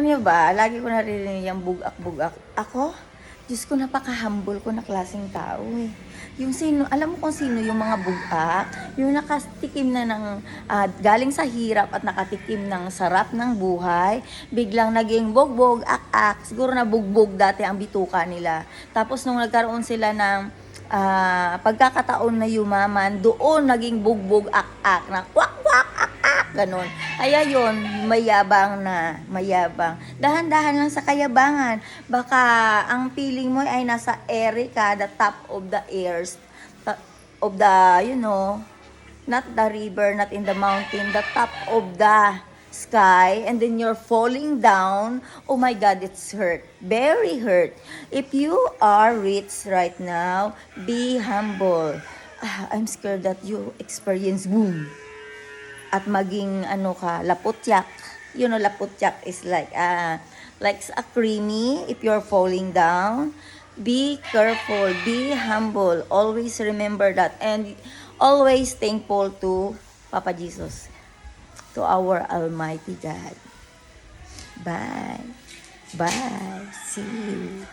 Alam niyo ba, lagi ko naririnig yung bugak-bugak. Ako, Diyos ko, napaka-humble ko na klaseng tao eh. Yung sino, alam mo kung sino yung mga bugak, yung nakatikim na ng, galing sa hirap at nakatikim ng sarap ng buhay, biglang naging bugbog, ak-ak, siguro na bugbog dati ang bituka nila. Tapos nung nagkaroon sila ng pagkakataon na yumaman, doon naging bugbog, ak-ak, na kwak-kwak, ak-ak, ganon. Kaya yun, mayabang na, mayabang. Dahan-dahan lang sa kayabangan. Baka ang feeling mo ay nasa ere ka, the top of the airs, of the, not the river, not in the mountain, the top of the sky, and then you're falling down. Oh my God, it's hurt. Very hurt. If you are rich right now, be humble. I'm scared that you experience boom. At maging laputyak. Laputyak is like a creamy if you're falling down. Be careful, be humble. Always remember that, and always thankful to Papa Jesus, to our Almighty God. Bye. Bye. See you.